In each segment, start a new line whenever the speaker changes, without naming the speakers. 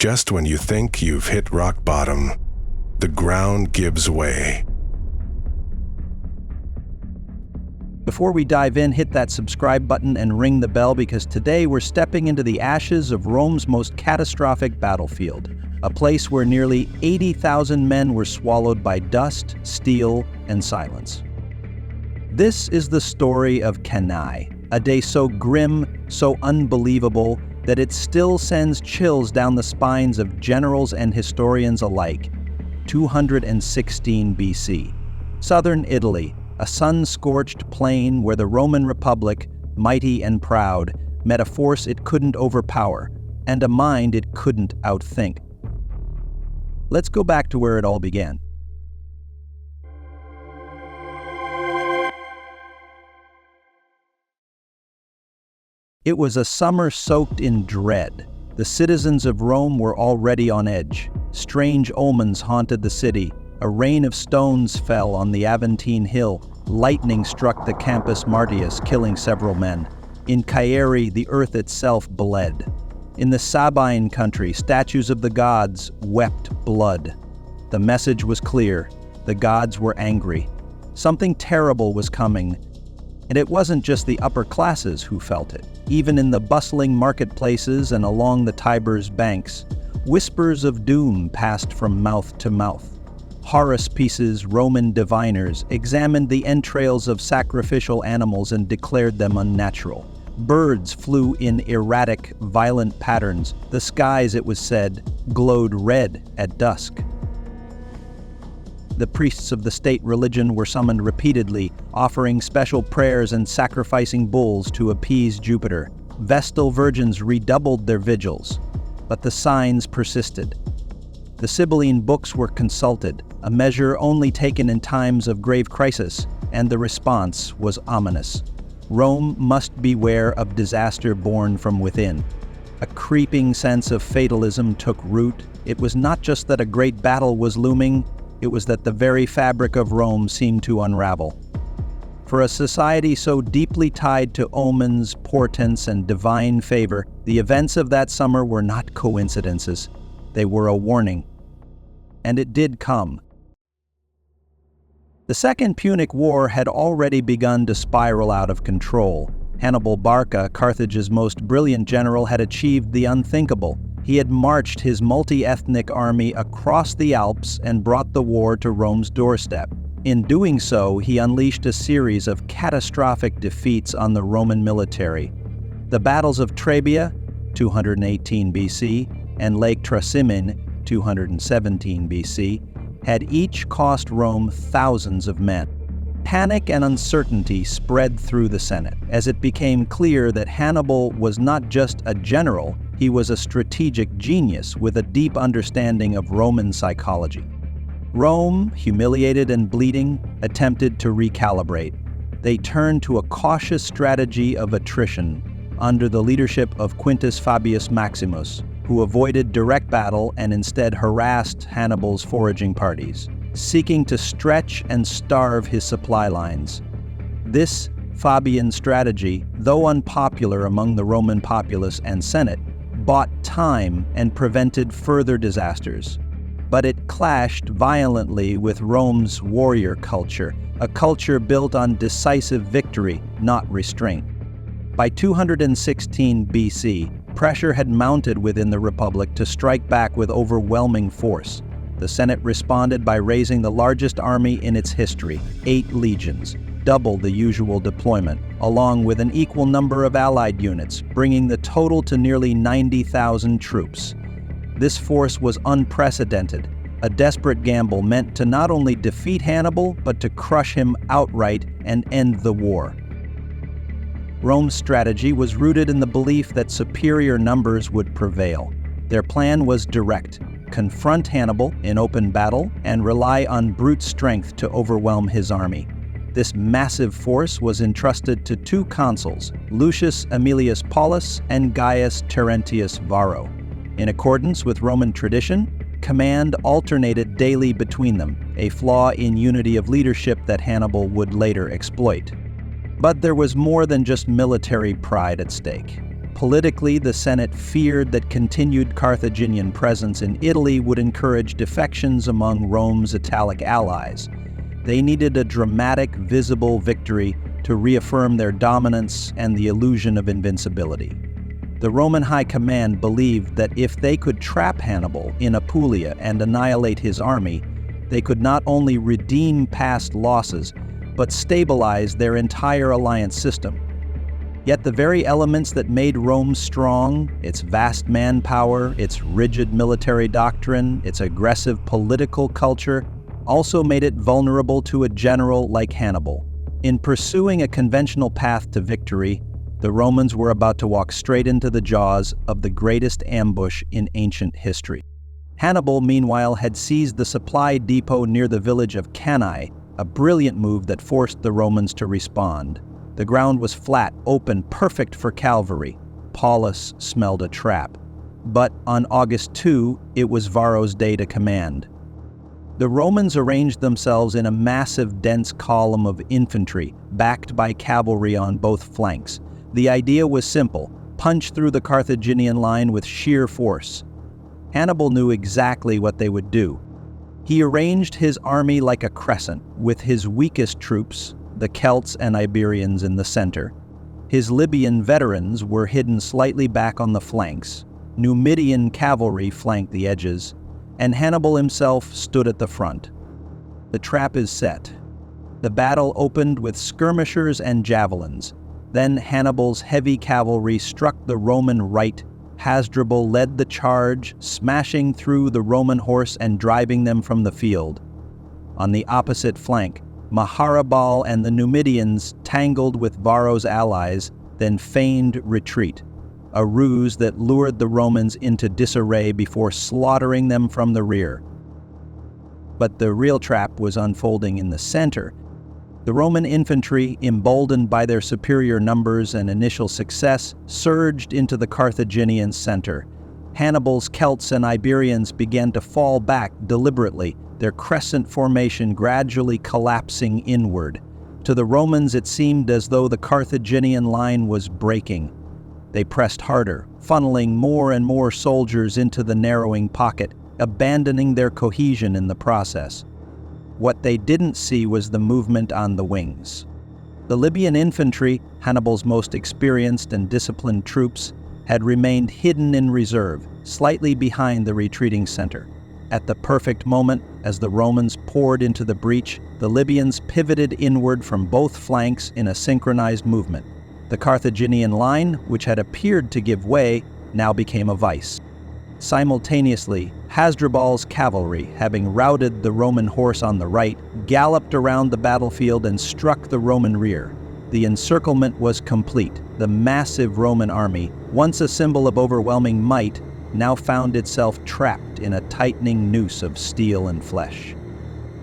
Just when you think you've hit rock bottom, the ground gives way.
Before we dive in, hit that subscribe button and ring the bell, because today we're stepping into the ashes of Rome's most catastrophic battlefield, a place where nearly 80,000 men were swallowed by dust, steel, and silence. This is the story of Cannae, a day so grim, so unbelievable, that it still sends chills down the spines of generals and historians alike. 216 BC. Southern Italy, a sun-scorched plain where the Roman Republic, mighty and proud, met a force it couldn't overpower, and a mind it couldn't outthink. Let's go back to where it all began. It was a summer soaked in dread. The citizens of Rome were already on edge. Strange omens haunted the city. A rain of stones fell on the Aventine Hill. Lightning struck the Campus Martius, killing several men. In Caere, the earth itself bled. In the Sabine country, statues of the gods wept blood. The message was clear. The gods were angry. Something terrible was coming. And it wasn't just the upper classes who felt it. Even in the bustling marketplaces and along the Tiber's banks, whispers of doom passed from mouth to mouth. Haruspices, Roman diviners, examined the entrails of sacrificial animals and declared them unnatural. Birds flew in erratic, violent patterns. The skies, it was said, glowed red at dusk. The priests of the state religion were summoned repeatedly, offering special prayers and sacrificing bulls to appease Jupiter. Vestal virgins redoubled their vigils, but the signs persisted. The Sibylline books were consulted, a measure only taken in times of grave crisis, and the response was ominous. Rome must beware of disaster born from within. A creeping sense of fatalism took root. It was not just that a great battle was looming, it was that the very fabric of Rome seemed to unravel. For a society so deeply tied to omens, portents, and divine favor, the events of that summer were not coincidences. They were a warning. And it did come. The Second Punic War had already begun to spiral out of control. Hannibal Barca, Carthage's most brilliant general, had achieved the unthinkable. He had marched his multi-ethnic army across the Alps and brought the war to Rome's doorstep. In doing so, he unleashed a series of catastrophic defeats on the Roman military. The battles of Trebia, 218 BC, and Lake Trasimene, 217 BC, had each cost Rome thousands of men. Panic and uncertainty spread through the Senate, as it became clear that Hannibal was not just a general, he was a strategic genius with a deep understanding of Roman psychology. Rome, humiliated and bleeding, attempted to recalibrate. They turned to a cautious strategy of attrition under the leadership of Quintus Fabius Maximus, who avoided direct battle and instead harassed Hannibal's foraging parties, seeking to stretch and starve his supply lines. This Fabian strategy, though unpopular among the Roman populace and Senate, bought time and prevented further disasters. But it clashed violently with Rome's warrior culture, a culture built on decisive victory, not restraint. By 216 BC, pressure had mounted within the Republic to strike back with overwhelming force. The Senate responded by raising the largest army in its history, 8 legions, double the usual deployment, along with an equal number of allied units, bringing the total to nearly 90,000 troops. This force was unprecedented, a desperate gamble meant to not only defeat Hannibal, but to crush him outright and end the war. Rome's strategy was rooted in the belief that superior numbers would prevail. Their plan was direct: confront Hannibal in open battle and rely on brute strength to overwhelm his army. This massive force was entrusted to 2 consuls, Lucius Aemilius Paulus and Gaius Terentius Varro. In accordance with Roman tradition, command alternated daily between them, a flaw in unity of leadership that Hannibal would later exploit. But there was more than just military pride at stake. Politically, the Senate feared that continued Carthaginian presence in Italy would encourage defections among Rome's Italic allies. They needed a dramatic, visible victory to reaffirm their dominance and the illusion of invincibility. The Roman high command believed that if they could trap Hannibal in Apulia and annihilate his army, they could not only redeem past losses, but stabilize their entire alliance system. Yet the very elements that made Rome strong, its vast manpower, its rigid military doctrine, its aggressive political culture, also made it vulnerable to a general like Hannibal. In pursuing a conventional path to victory, the Romans were about to walk straight into the jaws of the greatest ambush in ancient history. Hannibal, meanwhile, had seized the supply depot near the village of Cannae, a brilliant move that forced the Romans to respond. The ground was flat, open, perfect for cavalry. Paulus smelled a trap. But on August 2, it was Varro's day to command. The Romans arranged themselves in a massive, dense column of infantry, backed by cavalry on both flanks. The idea was simple: punch through the Carthaginian line with sheer force. Hannibal knew exactly what they would do. He arranged his army like a crescent, with his weakest troops, the Celts and Iberians, in the center. His Libyan veterans were hidden slightly back on the flanks. Numidian cavalry flanked the edges, and Hannibal himself stood at the front. The trap is set. The battle opened with skirmishers and javelins. Then Hannibal's heavy cavalry struck the Roman right. Hasdrubal led the charge, smashing through the Roman horse and driving them from the field. On the opposite flank, Hannibal and the Numidians tangled with Varro's allies, then feigned retreat, a ruse that lured the Romans into disarray before slaughtering them from the rear. But the real trap was unfolding in the center. The Roman infantry, emboldened by their superior numbers and initial success, surged into the Carthaginian center. Hannibal's Celts and Iberians began to fall back deliberately, their crescent formation gradually collapsing inward. To the Romans, it seemed as though the Carthaginian line was breaking. They pressed harder, funneling more and more soldiers into the narrowing pocket, abandoning their cohesion in the process. What they didn't see was the movement on the wings. The Libyan infantry, Hannibal's most experienced and disciplined troops, had remained hidden in reserve, slightly behind the retreating center. At the perfect moment, as the Romans poured into the breach, the Libyans pivoted inward from both flanks in a synchronized movement. The Carthaginian line, which had appeared to give way, now became a vice. Simultaneously, Hasdrubal's cavalry, having routed the Roman horse on the right, galloped around the battlefield and struck the Roman rear. The encirclement was complete. The massive Roman army, once a symbol of overwhelming might, now found itself trapped in a tightening noose of steel and flesh.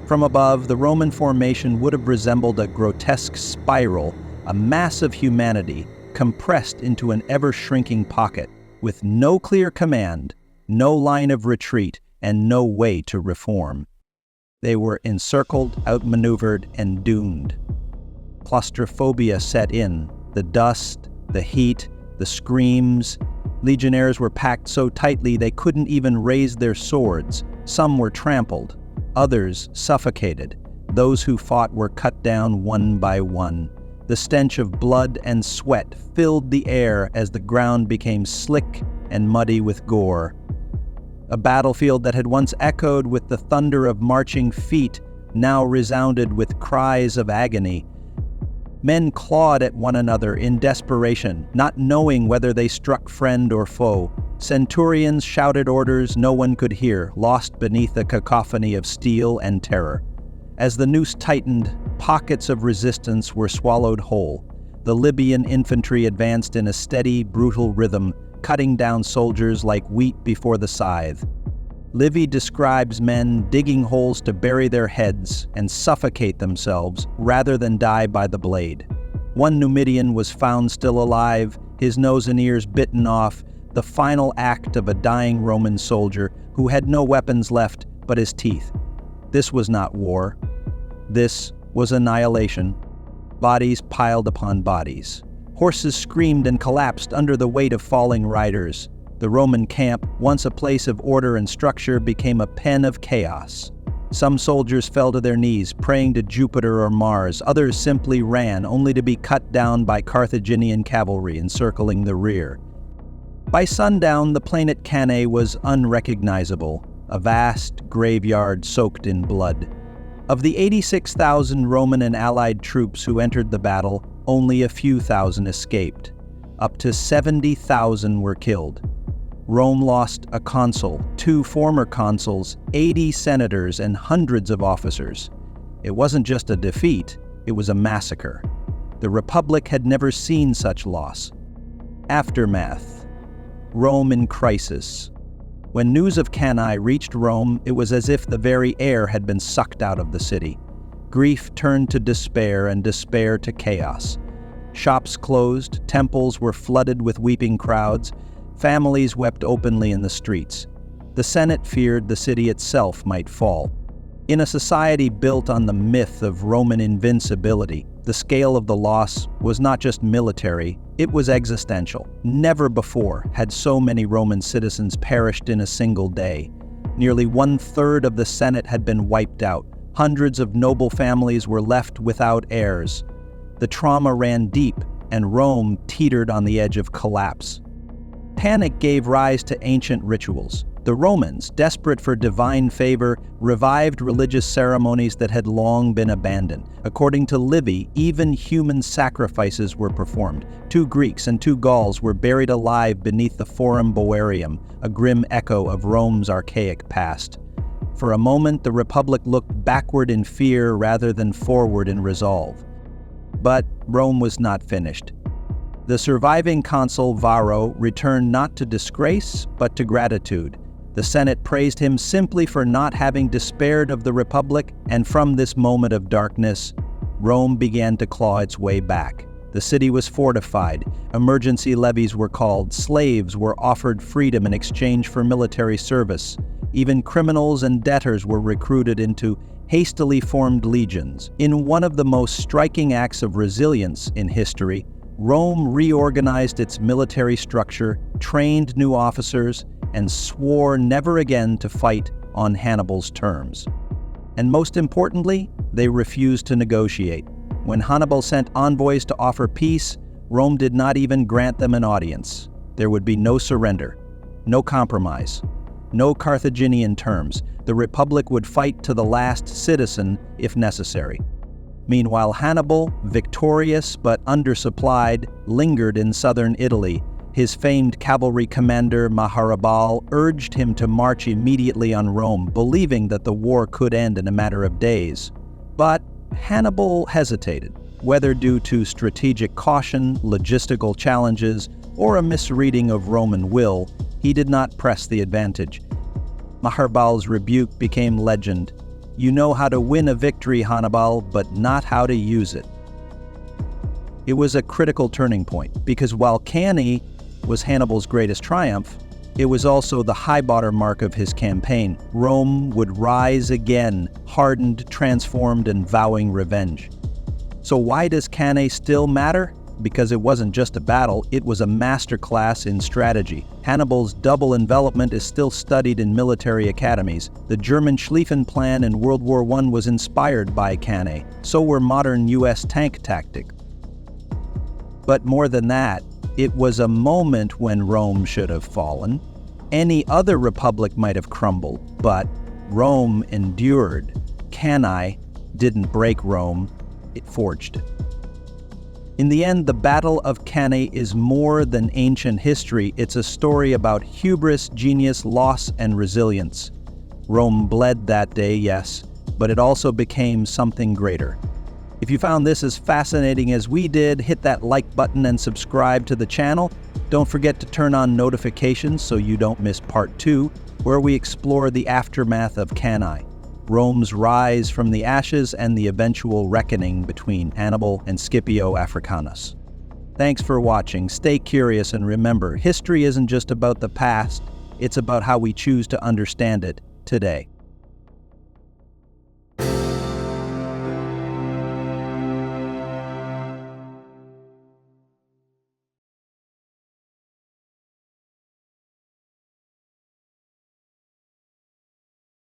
From above, the Roman formation would have resembled a grotesque spiral, a mass of humanity compressed into an ever-shrinking pocket, with no clear command, no line of retreat, and no way to reform. They were encircled, outmaneuvered, and doomed. Claustrophobia set in. The dust, the heat, the screams. Legionnaires were packed so tightly they couldn't even raise their swords. Some were trampled, others suffocated. Those who fought were cut down one by one. The stench of blood and sweat filled the air as the ground became slick and muddy with gore. A battlefield that had once echoed with the thunder of marching feet now resounded with cries of agony. Men clawed at one another in desperation, not knowing whether they struck friend or foe. Centurions shouted orders no one could hear, lost beneath a cacophony of steel and terror. As the noose tightened, pockets of resistance were swallowed whole. The Libyan infantry advanced in a steady, brutal rhythm, cutting down soldiers like wheat before the scythe. Livy describes men digging holes to bury their heads and suffocate themselves rather than die by the blade. One Numidian was found still alive, his nose and ears bitten off, the final act of a dying Roman soldier who had no weapons left but his teeth. This was not war. This was annihilation. Bodies piled upon bodies. Horses screamed and collapsed under the weight of falling riders. The Roman camp, once a place of order and structure, became a pen of chaos. Some soldiers fell to their knees, praying to Jupiter or Mars. Others simply ran, only to be cut down by Carthaginian cavalry encircling the rear. By sundown, the plain at Cannae was unrecognizable, a vast graveyard soaked in blood. Of the 86,000 Roman and allied troops who entered the battle, only a few thousand escaped. Up to 70,000 were killed. Rome lost a consul, 2 former consuls, 80 senators, and hundreds of officers. It wasn't just a defeat, it was a massacre. The Republic had never seen such loss. Aftermath. Rome in crisis. When news of Cannae reached Rome, it was as if the very air had been sucked out of the city. Grief turned to despair and despair to chaos. Shops closed, temples were flooded with weeping crowds, families wept openly in the streets. The Senate feared the city itself might fall. In a society built on the myth of Roman invincibility, the scale of the loss was not just military, it was existential. Never before had so many Roman citizens perished in a single day. Nearly 1/3 of the Senate had been wiped out. Hundreds of noble families were left without heirs. The trauma ran deep, and Rome teetered on the edge of collapse. Panic gave rise to ancient rituals. The Romans, desperate for divine favor, revived religious ceremonies that had long been abandoned. According to Livy, even human sacrifices were performed. 2 Greeks and 2 Gauls were buried alive beneath the Forum Boarium, a grim echo of Rome's archaic past. For a moment, the Republic looked backward in fear rather than forward in resolve. But Rome was not finished. The surviving consul, Varro, returned not to disgrace, but to gratitude. The Senate praised him simply for not having despaired of the Republic, and from this moment of darkness, Rome began to claw its way back. The city was fortified, emergency levies were called, slaves were offered freedom in exchange for military service. Even criminals and debtors were recruited into hastily formed legions. In one of the most striking acts of resilience in history, Rome reorganized its military structure, trained new officers, and swore never again to fight on Hannibal's terms. And most importantly, they refused to negotiate. When Hannibal sent envoys to offer peace, Rome did not even grant them an audience. There would be no surrender, no compromise, no Carthaginian terms. The Republic would fight to the last citizen if necessary. Meanwhile, Hannibal, victorious but undersupplied, lingered in southern Italy. His famed cavalry commander, Hannibal, urged him to march immediately on Rome, believing that the war could end in a matter of days. But Hannibal hesitated, whether due to strategic caution, logistical challenges, or a misreading of Roman will. He did not press the advantage. Hannibal's rebuke became legend. You know how to win a victory, Hannibal, but not how to use it. It was a critical turning point, because while Cannae was Hannibal's greatest triumph, it was also the high water mark of his campaign. Rome would rise again, hardened, transformed, and vowing revenge. So why does Cannae still matter? Because it wasn't just a battle, it was a masterclass in strategy. Hannibal's double-envelopment is still studied in military academies. The German Schlieffen Plan in World War I was inspired by Cannae. So were modern US tank tactics. But more than that, it was a moment when Rome should have fallen. Any other republic might have crumbled, but Rome endured. Cannae didn't break Rome, it forged it. In the end, the Battle of Cannae is more than ancient history. It's a story about hubris, genius, loss, and resilience. Rome bled that day, yes, but it also became something greater. If you found this as fascinating as we did, hit that like button and subscribe to the channel. Don't forget to turn on notifications so you don't miss part 2, where we explore the aftermath of Cannae, Rome's rise from the ashes, and the eventual reckoning between Hannibal and Scipio Africanus. Thanks for watching. Stay curious, and remember, history isn't just about the past, it's about how we choose to understand it today.